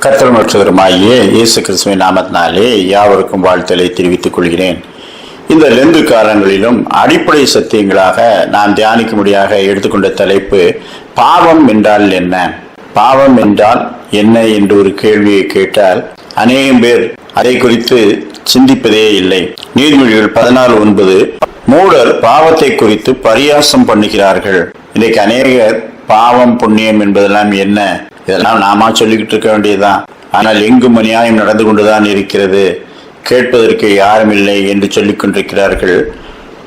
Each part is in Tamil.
கர்த்தர் மற்றவருமாகிய இயேசு கிறிஸ்துவின் நாமத்தினாலே யாவருக்கும் வாழ்த்தலை தெரிவித்துக் கொள்கிறேன். இந்த லெந்து காலங்களிலும் அடிப்படை சத்தியங்களாக நாம் தியானிக்கும்படியாக எடுத்துக்கொண்ட தலைப்பு பாவம் என்றால் என்ன? பாவம் என்றால் என்ன என்று ஒரு கேள்வியை கேட்டால் அநேகம் பேர் அதை குறித்து சிந்திப்பதே இல்லை. நீதிமொழிகள் 14:9 மூடர் பாவத்தை குறித்து பரியாசம் பண்ணுகிறார்கள். இன்றைக்கு அநேகர் பாவம் புண்ணியம் என்பதெல்லாம் என்ன, இதெல்லாம் நாம சொல்லிக்கிட்டு இருக்க வேண்டியதுதான். ஆனால் எங்கும் அநியாயம் நடந்து கொண்டுதான் இருக்கிறது, கேட்பதற்கு யாரும் இல்லை என்று சொல்லிக் கொண்டிருக்கிறார்கள்.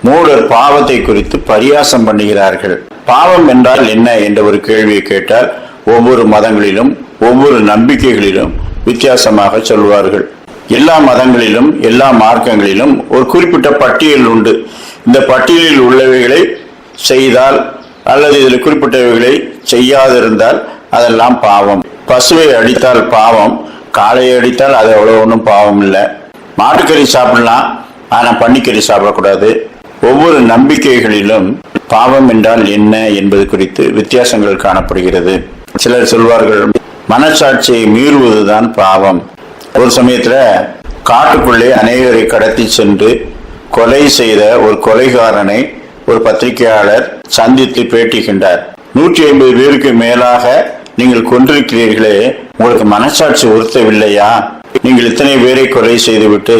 மூடர் பாவத்தை குறித்து பரியாசம் பண்ணுகிறார்கள். பாவம் என்றால் என்ன என்ற ஒரு கேள்வியை கேட்டால் ஒவ்வொரு மதங்களிலும் ஒவ்வொரு நம்பிக்கைகளிலும் வித்தியாசமாக சொல்வார்கள். எல்லா மதங்களிலும் எல்லா மார்க்கங்களிலும் ஒரு குறிப்பிட்ட பட்டியல் உண்டு. இந்த பட்டியலில் உள்ளவைகளை செய்தால் அல்லது இதில் குறிப்பிட்டவைகளை செய்யாதிருந்தால் அதெல்லாம் பாவம். பசுவை அடித்தால் பாவம், காளையை அடித்தால் அது அவ்வளோ ஒன்றும் பாவம் இல்லை. மாட்டுக்கறி சாப்பிடலாம், ஆனால் பன்னிக்கறி சாப்பிடக்கூடாது. ஒவ்வொரு நம்பிக்கைகளிலும் பாவம் என்றால் என்ன என்பது குறித்து வித்தியாசங்கள் காணப்படுகிறது. சிலர் சொல்வார்கள் மனசாட்சியை மீறுவதுதான் பாவம். ஒரு சமயத்துல காட்டுக்குள்ளே அநேகரை கடத்தி சென்று கொலை செய்த ஒரு கொலைகாரனை ஒரு பத்திரிகையாளர் சந்தித்து பேட்டிக்கின்றார். 150 பேருக்கு மேலாக நீங்கள் கொண்டிருக்கிறீர்களே, உங்களுக்கு மனசாட்சி உறுத்தவில்லையா? நீங்கள் இத்தனை பேரை கொலை செய்துவிட்டு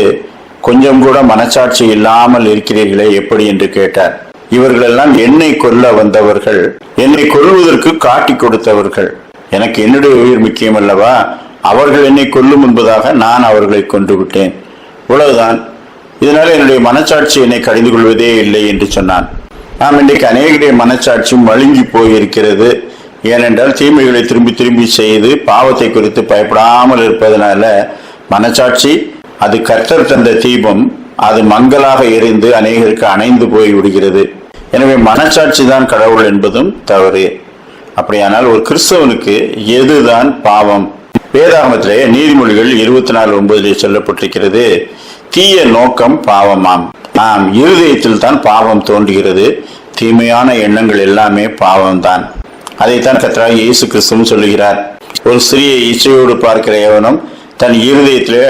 கொஞ்சம் கூட மனசாட்சி இல்லாமல் இருக்கிறீர்களே, எப்படி என்று கேட்டார். இவர்களெல்லாம் என்னை கொல்ல வந்தவர்கள், என்னை கொல்வதற்கு காட்டி கொடுத்தவர்கள். எனக்கு என்னுடைய உயிர் முக்கியம் அல்லவா? அவர்கள் என்னை கொல்லும் என்பதாக நான் அவர்களை கொன்று விட்டேன், இவ்வளவுதான். இதனால என்னுடைய மனசாட்சி என்னை கடிந்து கொள்வதே இல்லை என்று சொன்னான். நாம் இன்றைக்கு அநேகருடைய மனசாட்சி மழுங்கி போயிருக்கிறது. ஏனென்றால் தீமைகளை திரும்பி திரும்பி செய்து பாவத்தை குறித்து பயப்படாமல் இருப்பதனால மனசாட்சி அது கர்த்தர் தந்த தீபம், அது மங்கலாக எரிந்து அநேகருக்கு அணைந்து போய் விடுகிறது. எனவே மனசாட்சி தான் கடவுள் என்பதும் தவறு. அப்படியானால் ஒரு கிறிஸ்தவனுக்கு எதுதான் பாவம்? வேதாகமத்திலே நீதிமொழிகள் 24:9 சொல்லப்பட்டிருக்கிறது, தீய நோக்கம் பாவமாம். நாம் இருதயத்தில் தான் பாவம் தோன்றுகிறது. தீமையான எண்ணங்கள் எல்லாமே பாவம்தான். அதைத்தான் கர்த்தராகிய இயேசு கிறிஸ்துவும் சொல்லுகிறார். ஒரு ஸ்திரியை இச்சையோடு பார்க்கிற எவனும் தன் இருதயத்திலே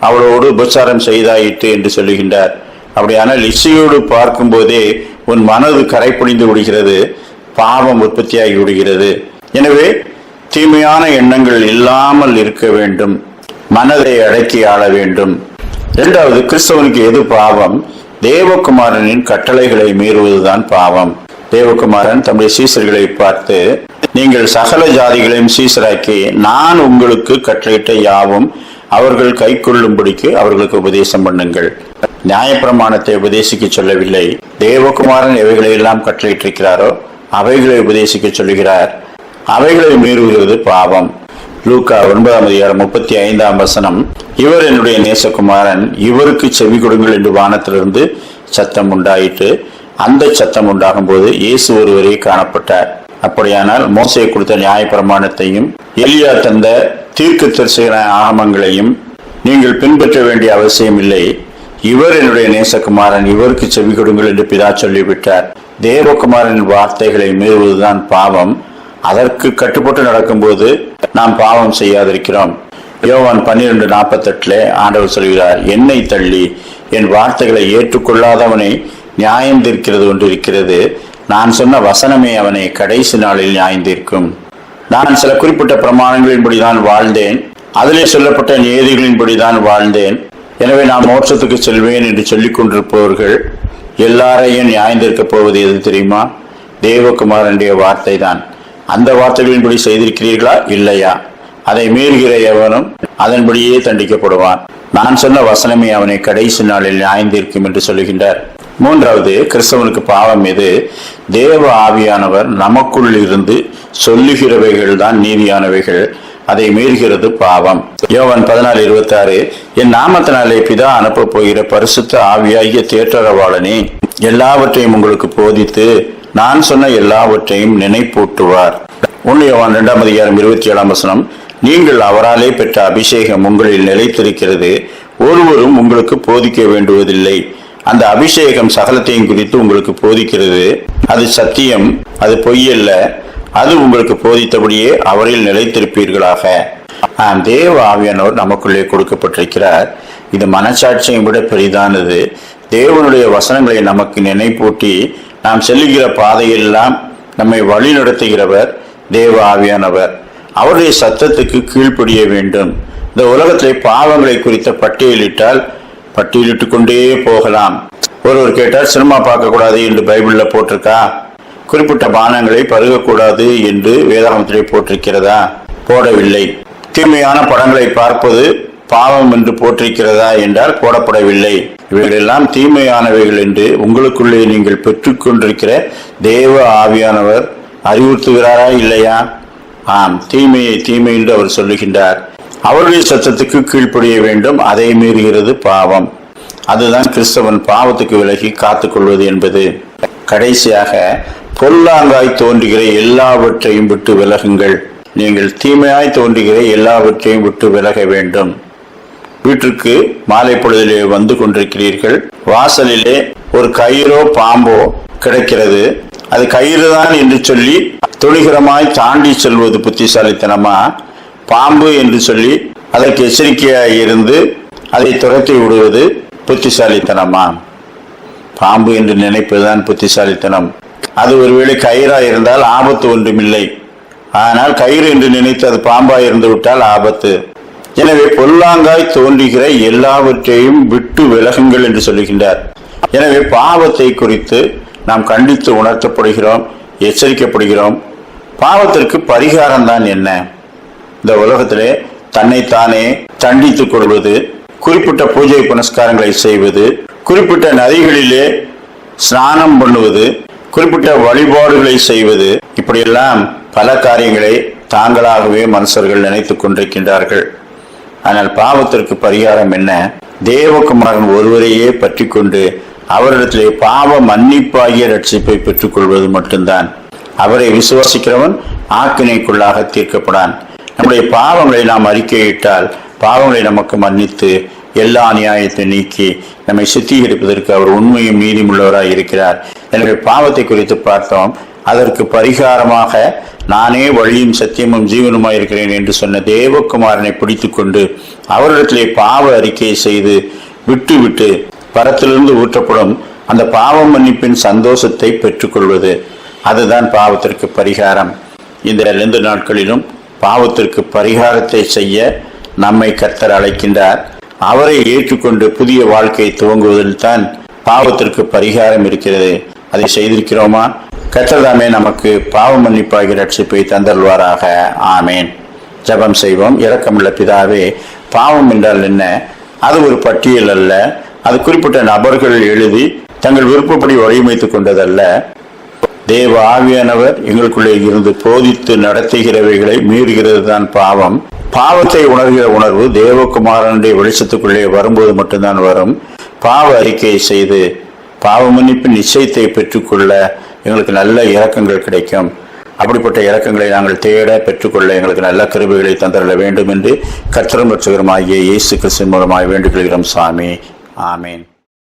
அவளோடு உபச்சாரம் செய்தாயிற்று என்று சொல்லுகின்றார். அப்படியானால் இச்சையோடு பார்க்கும் போதே உன் மனது கரைப்பிடிந்து விடுகிறது, பாவம் உற்பத்தியாகி விடுகிறது. எனவே தீமையான எண்ணங்கள் இல்லாமல் இருக்க வேண்டும், மனதை அடக்கி ஆள வேண்டும். இரண்டாவது, கிறிஸ்தவனுக்கு எது பாவம்? தேவகுமாரனின் கட்டளைகளை மீறுவதுதான் பாவம். தேவகுமாரன் தம்முடைய சீசர்களை பார்த்து, நீங்கள் சகல ஜாதிகளையும் சீசராக்கி நான் உங்களுக்கு கட்டளையிட்ட யாவும் அவர்கள் கை கொள்ளும்படிக்கு அவர்களுக்கு உபதேசம் பண்ணுங்கள். நியாயப்பிரமாணத்தை உபதேசிக்க சொல்லவில்லை. தேவகுமாரன் எவைகளை எல்லாம் கட்டளையிட்டிருக்கிறாரோ அவைகளை உபதேசிக்க சொல்லுகிறார். அவைகளை மீறுகிறது பாவம். லூக்கா 9:35 இவர் என்னுடைய நேசகுமாரன், இவருக்கு செவி கொடுங்கள் என்று வானத்திலிருந்து சத்தம் உண்டாயிற்று. அந்த சத்தம் உண்டாகும் போது இயேசு ஒருவரே காணப்பட்டார். அப்படியானால் மோசே கொடுத்த நியாயப்பிரமாணத்தையும் எலியா தந்த தீர்க்கதரிசன ஆகமங்களையும் நீங்கள் பின்பற்ற வேண்டிய அவசியம் இல்லை. இவர் என்னுடைய நேசகுமாரன், இவருக்கு செவி கொடுங்கள் என்று பிதா சொல்லிவிட்டார். தேவகுமாரனின் வார்த்தைகளை மீறுவதுதான் பாவம். அதற்கு கட்டுப்பட்டு நடக்கும்போது நாம் பாவம் செய்யாதிருக்கிறோம். யோவான் 12:48 ஆண்டவர் சொல்கிறார், என்னை தள்ளி என் வார்த்தைகளை ஏற்றுக்கொள்ளாதவனை நியாயம் தீர்க்கிறது ஒன்று இருக்கிறது. நான் சொன்ன வசனமே அவனை கடைசி நாளில் நியாயம் தீர்க்கும். நான் சில குறிப்பிட்ட பிரமாணங்களின்படிதான் வாழ்ந்தேன், அதிலே சொல்லப்பட்ட நியதிகளின்படிதான் வாழ்ந்தேன். எனவே நான் மோட்சத்துக்கு செல்வேன் என்று சொல்லிக் கொண்டிருப்பவர்கள் எல்லாரையும் நியாயம் தீர்க்கப் போவது எது தெரியுமா? தேவகுமாரனுடைய வார்த்தை தான். அந்த வார்த்தைகளின்படி செய்திருக்கிறீர்களா இல்லையா? அதை மீறுகிற எவனும் அதன்படியே தண்டிக்கப்படுவான். நான் சொன்ன வசனமே அவனை கடைசி நாளில் நியாயந்திருக்கும் என்று சொல்லுகின்றார். மூன்றாவது, கிறிஸ்தவனுக்கு பாவம் எது? தேவ ஆவியானவர் நமக்குள் இருந்து சொல்லுகிறவைகள் தான் நீதியானவைகள், அதை மீறுகிறது பாவம். யோவான் 14:26 என் நாமத்தினாலே பிதா அனுப்ப போகிற பரிசுத்த ஆவியாகிய தேற்றரவாளனே எல்லாவற்றையும் உங்களுக்கு போதித்து நான் சொன்ன எல்லாவற்றையும் நினைப்பூட்டுவார். 1 யோவான் 2:27 நீங்கள் அவராலே பெற்ற அபிஷேகம் உங்களில் நிலைத்திருக்கிறது, ஒருவரும் உங்களுக்கு போதிக்க வேண்டுவதில்லை. அந்த அபிஷேகம் சகலத்தையும் குறித்து உங்களுக்கு போதிக்கிறது. அது சத்தியம், அது பொய்யல்ல. அது உங்களுக்கு போதித்தபடியே அவரில் நிலைத்திருப்பீர்களாக. தேவ ஆவியானவர் நமக்குள்ளே கொடுக்கப்பட்டிருக்கிறார். இது மனசாட்சியை விட பெரிதானது. தேவனுடைய வசனங்களை நமக்கு நினைப்பூட்டி நாம் செல்லுகிற பாதையெல்லாம் நம்மை வழி நடத்துகிறவர் தேவ ஆவியானவர். அவருடைய சத்தத்துக்கு கீழ்ப்படிய வேண்டும். இந்த உலகத்திலே பாவங்களை குறித்த பட்டியலிட்டு கொண்டே போகலாம். ஒருவர் கேட்டால் சினிமா பார்க்கக்கூடாது என்று பைபிள்ல போட்டிருக்கா? குறிப்பிட்ட பானங்களை பருகக்கூடாது என்று வேதாகமத்திலே போட்டிருக்கிறதா? போடவில்லை. தீமையான படங்களை பார்ப்பது பாவம் என்று போட்டிருக்கிறதா என்றால் போடப்படவில்லை. இவைகளெல்லாம் தீமையானவைகள் என்று உங்களுக்குள்ளே நீங்கள் பெற்றுக்கொண்டிருக்கிற தேவ ஆவியானவர் அறிவுறுத்துகிறாரா இல்லையா? ஆம், தீமையை தீமை என்று அவர் சொல்லுகின்றார். அவருடைய சத்தத்துக்கு கீழ்ப்படிய வேண்டும். அதை மீறுகிறது பாவம். அதுதான் கிறிஸ்தவன் பாவத்துக்கு விலகி காத்துக்கொள்வது என்பது. கடைசியாக, பொல்லாங்காய் தோன்றுகிற எல்லாவற்றையும் விட்டு விலகுங்கள். நீங்கள் தீமையாய் தோன்றுகிற எல்லாவற்றையும் விட்டு விலக வேண்டும். வீட்டிற்கு மாலை பொழுதிலே வந்து கொண்டிருக்கிறீர்கள். வாசலிலே ஒரு கயிறோ பாம்போ கிடக்கிறது. அது கயிறு தான் என்று சொல்லி துணிகரமாய் தாண்டி செல்வது புத்திசாலித்தனமா? பாம்பு என்று சொல்லி அதற்கு எச்சரிக்கையாய் இருந்து அதை துரத்தி விடுவது புத்திசாலித்தனமா? பாம்பு என்று நினைப்பதுதான் புத்திசாலித்தனம். அது ஒருவேளை கயிறாய் இருந்தால் ஆபத்து ஒன்றுமில்லை. ஆனால் கயிறு என்று நினைத்து அது பாம்பாய் இருந்து விட்டால் ஆபத்து. எனவே பொல்லாங்காய் தோன்றுகிற எல்லாவற்றையும் விட்டு விலகுங்கள் என்று சொல்லுகின்றார். எனவே பாவத்தை குறித்து நாம் கண்டித்து உணர்த்தப்படுகிறோம், எச்சரிக்கப்படுகிறோம். பாவத்திற்கு பரிகாரம் தான் என்ன? இந்த உலகத்திலே தன்னைத்தானே தண்டித்துக் கொள்வது, குறிப்பிட்ட பூஜை புனஸ்காரங்களை செய்வது, குறிப்பிட்ட நதிகளிலே ஸ்நானம் பண்ணுவது, குறிப்பிட்ட வழிபாடுகளை செய்வது, இப்படியெல்லாம் பல காரியங்களை தாங்களாகவே மனுஷர்கள் நினைத்துக் கொண்டிருக்கின்றார்கள். ஆனால் பாவத்திற்கு பரிகாரம் என்ன? தேவகுமாரன் ஒருவரையே பற்றி கொண்டு அவரிடத்திலே பாவ மன்னிப்பாகிய ரட்சிப்பை பெற்றுக் கொள்வது மட்டும்தான். அவரை விசுவாசிக்கிறவன் ஆக்கினைக்குள்ளாக தீர்க்கப்படான். நம்முடைய பாவங்களை நாம் அறிக்கையிட்டால் பாவங்களை நமக்கு மன்னித்து எல்லா அநியாயத்தை நீக்கி நம்மை சுத்திகரிப்பதற்கு அவர் உண்மையும் நீதியுள்ளவராய் இருக்கிறார். எனவே பாவத்தை குறித்து பார்த்தோம். அதற்கு பரிகாரமாக நானே வழியும் சத்தியமும் ஜீவனுமாய் இருக்கிறேன் என்று சொன்ன தேவகுமாரனை பிடித்து கொண்டு அவரிடத்திலே பாவ அறிக்கையை செய்து விட்டு பரத்திலிருந்து ஊற்றப்படும் அந்த பாவ மன்னிப்பின் சந்தோஷத்தை பெற்றுக்கொள்வது, அதுதான் பாவத்திற்கு பரிகாரம். இந்த 2 நாட்களிலும் பாவத்திற்கு பரிகாரத்தை செய்ய நம்மை கர்த்தர் அழைக்கின்றார். அவரை ஏற்றுக்கொண்டு புதிய வாழ்க்கையை துவங்குவதில் தான் பாவத்திற்கு பரிகாரம் இருக்கிறது. அதை செய்திருக்கிறோமா? கர்த்தர் தாமே நமக்கு பாவ மன்னிப்பாகிய ரட்சிப்பை தந்தருள்வாராக. ஆமேன். ஜெபம் செய்வோம். இரக்கமுள்ள பிதாவே, பாவம் என்றால் என்ன? அது ஒரு பட்டியல் அல்ல. அது குறிப்பிட்ட நபர்கள் எழுதி தங்கள் விருப்பப்படி வடிவமைத்துக் கொண்டதல்ல. தேவ ஆவியானவர் எங்களுக்குள்ளே இருந்து போதித்து நடத்துகிறவைகளை மீறுகிறது தான் பாவம். பாவத்தை உணர்கிற உணர்வு தேவகுமாரனுடைய வெளிச்சத்துக்குள்ளே வரும்போது மட்டும்தான் வரும். பாவ அறிக்கையை செய்து பாவ மன்னிப்பின் நிச்சயத்தை பெற்றுக்கொள்ள எங்களுக்கு நல்ல இரக்கங்கள் கிடைக்கும். அப்படிப்பட்ட இரக்கங்களை நாங்கள் தேட பெற்றுக்கொள்ள எங்களுக்கு நல்ல கிருபைகளை தந்தரல வேண்டும் என்று கர்த்தரும் இரட்சகருமாகிய இயேசு கிறிஸ்துவின் மூலமாய் வேண்டிக் கொள்கிறோம். சாமி. ஆமேன்.